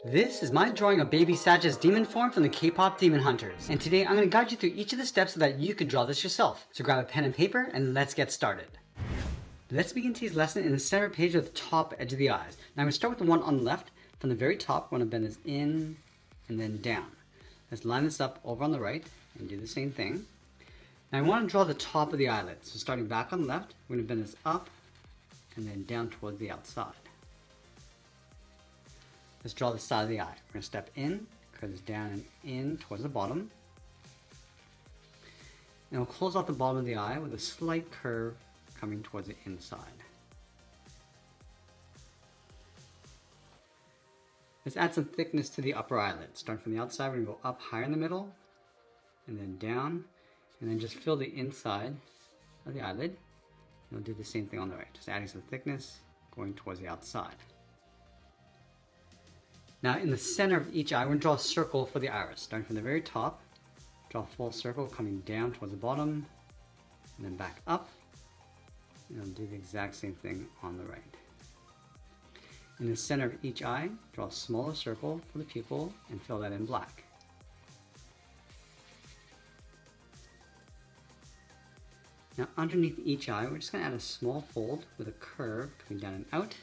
This is my drawing of baby Saja's demon form from the K-pop Demon Hunters, and today I'm going to guide you through each of the steps so that you can draw this yourself. So grab a pen and paper and let's get started. Let's begin today's lesson in the center page of the top edge of the eyes. Now I'm going to start with the one on the left. From the very top, I want to bend this in and then down. Let's line this up over on the right and do the same thing. Now I want to draw the top of the eyelid. So starting back on the left, we're going to bend this up and then down towards the outside. Let's draw the side of the eye. We're going to step in, curve this down and in towards the bottom. And we'll close off the bottom of the eye with a slight curve coming towards the inside. Let's add some thickness to the upper eyelid. Starting from the outside, we're going to go up higher in the middle, and then down, and then just fill the inside of the eyelid. And we'll do the same thing on the right, just adding some thickness going towards the outside. Now in the center of each eye, we're going to draw a circle for the iris. Starting from the very top, draw a full circle coming down towards the bottom, and then back up. And I'll do the exact same thing on the right. In the center of each eye, draw a smaller circle for the pupil and fill that in black. Now underneath each eye, we're just going to add a small fold with a curve coming down and out.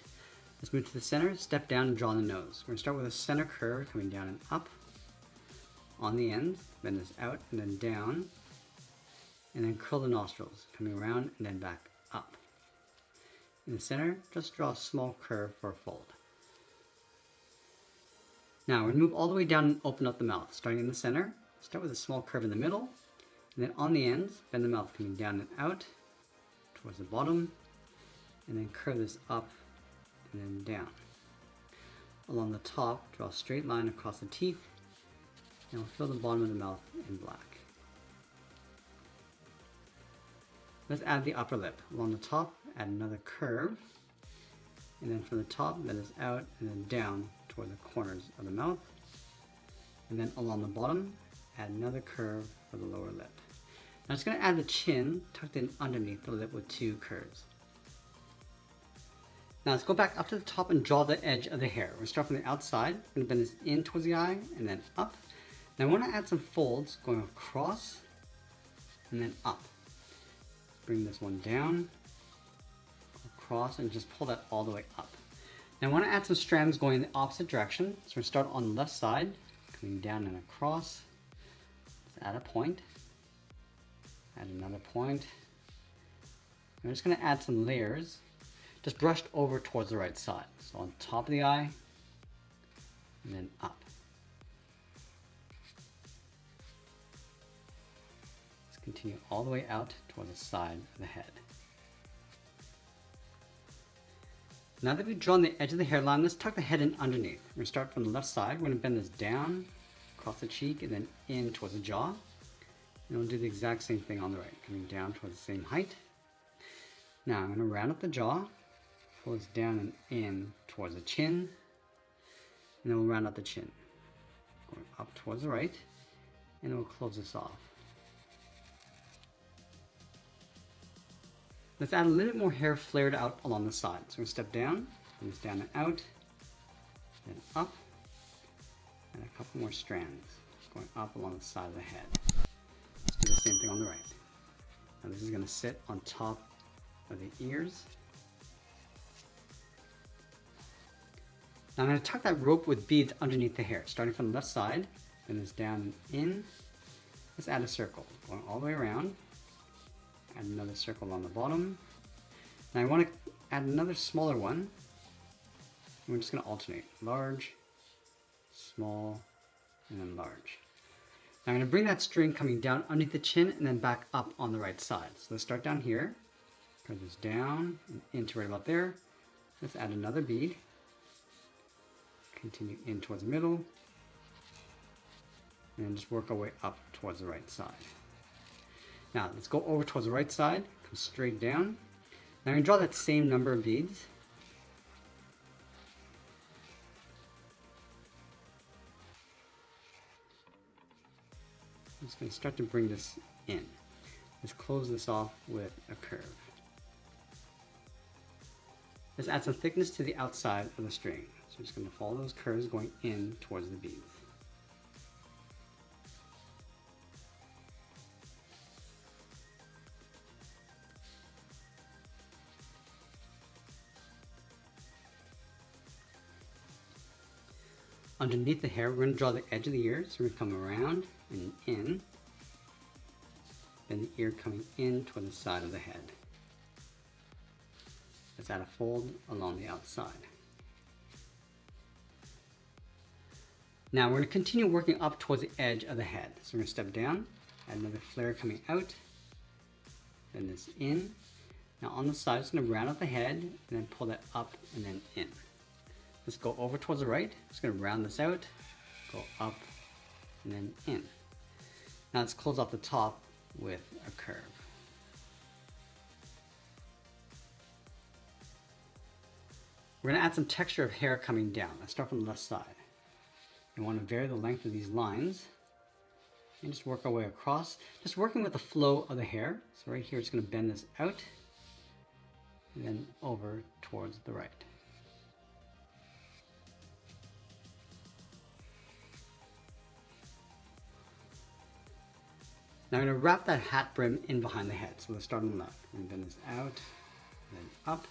Let's move to the center, step down and draw the nose. We're going to start with a center curve coming down and up on the end, bend this out and then down, and then curl the nostrils, coming around and then back up. In the center, just draw a small curve for a fold. Now we're going to move all the way down and open up the mouth. Starting in the center, start with a small curve in the middle, and then on the ends, bend the mouth coming down and out towards the bottom, and then curve this up and then down. Along the top, draw a straight line across the teeth, and we'll fill the bottom of the mouth in black. Let's add the upper lip. Along the top, add another curve, and then from the top, bend this out and then down toward the corners of the mouth. And then along the bottom, add another curve for the lower lip. Now it's going to add the chin tucked in underneath the lip with two curves. Now let's go back up to the top and draw the edge of the hair. We're going to start from the outside, we're going to bend this in towards the eye and then up. Now I want to add some folds going across and then up. Bring this one down, across, and just pull that all the way up. Now I want to add some strands going in the opposite direction. So we're going to start on the left side, coming down and across. Let's add a point, add another point. I'm just going to add some layers, just brushed over towards the right side. So on top of the eye, and then up. Let's continue all the way out towards the side of the head. Now that we've drawn the edge of the hairline, let's tuck the head in underneath. We're going to start from the left side. We're going to bend this down, across the cheek, and then in towards the jaw. And we'll do the exact same thing on the right, coming down towards the same height. Now I'm going to round up the jaw, pull this down and in towards the chin, and then we'll round out the chin. Going up towards the right, and then we'll close this off. Let's add a little bit more hair flared out along the side. So we're going to step down, bring this down and out, then up, and a couple more strands going up along the side of the head. Let's do the same thing on the right. Now this is going to sit on top of the ears. Now I'm going to tuck that rope with beads underneath the hair, starting from the left side, bend this down and in. Let's add a circle, going all the way around. Add another circle along the bottom. Now I want to add another smaller one. And we're just going to alternate. Large, small, and then large. Now I'm going to bring that string coming down underneath the chin and then back up on the right side. So let's start down here. Curve this down and into right about there. Let's add another bead. Continue in towards the middle. And then just work our way up towards the right side. Now let's go over towards the right side, come straight down. Now I'm going to draw that same number of beads. I'm just going to start to bring this in. Let's close this off with a curve. Let's add some thickness to the outside of the string. So I'm just going to follow those curves going in towards the beads. Underneath the hair, we're going to draw the edge of the ear. So we're going to come around and in. Then the ear coming in toward the side of the head. Let's add a fold along the outside. Now we're going to continue working up towards the edge of the head. So we're going to step down, add another flare coming out, then this in. Now on the side, it's going to round out the head and then pull that up and then in. Let's go over towards the right. Just going to round this out, go up and then in. Now let's close off the top with a curve. We're going to add some texture of hair coming down. Let's start from the left side. You want to vary the length of these lines and just work our way across, just working with the flow of the hair. So right here, it's going to bend this out and then over towards the right. Now I'm going to wrap that hat brim in behind the head. So let's start on the left. And bend this out, then up,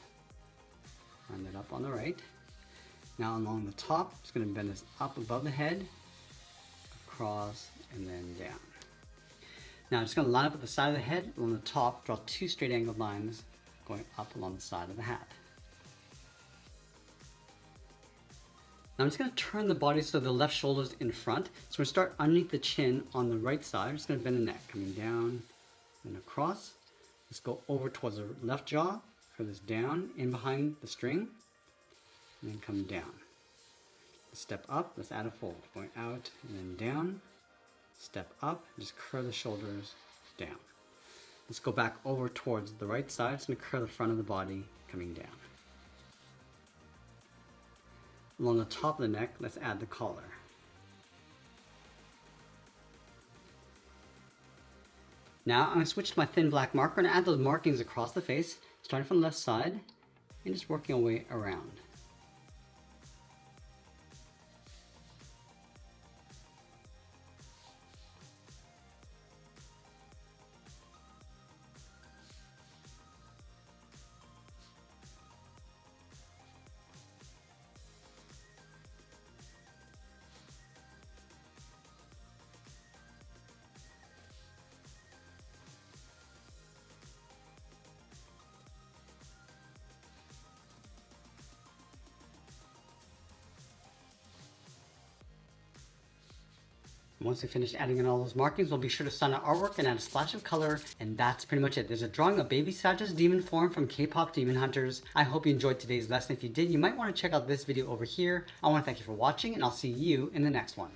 round it up on the right. Now along the top, it's going to bend this up above the head, across, and then down. Now I'm just going to line up at the side of the head. Along the top, draw two straight angled lines going up along the side of the hat. Now I'm just going to turn the body so the left shoulder is in front. So we're going to start underneath the chin on the right side. I'm just going to bend the neck, coming down and across. Let's go over towards the left jaw, curve this down, in behind the string, and then come down. Step up, let's add a fold, going out and then down. Step up, just curve the shoulders down. Let's go back over towards the right side. It's going to curve the front of the body, coming down. Along the top of the neck, let's add the collar. Now I'm going to switch to my thin black marker and add those markings across the face, starting from the left side and just working our way around. Once we finish adding in all those markings, we'll be sure to sign our artwork and add a splash of color, and that's pretty much it. There's a drawing of baby Saja's demon form from K-pop Demon Hunters. I hope you enjoyed today's lesson. If you did, you might want to check out this video over here. I want to thank you for watching, and I'll see you in the next one.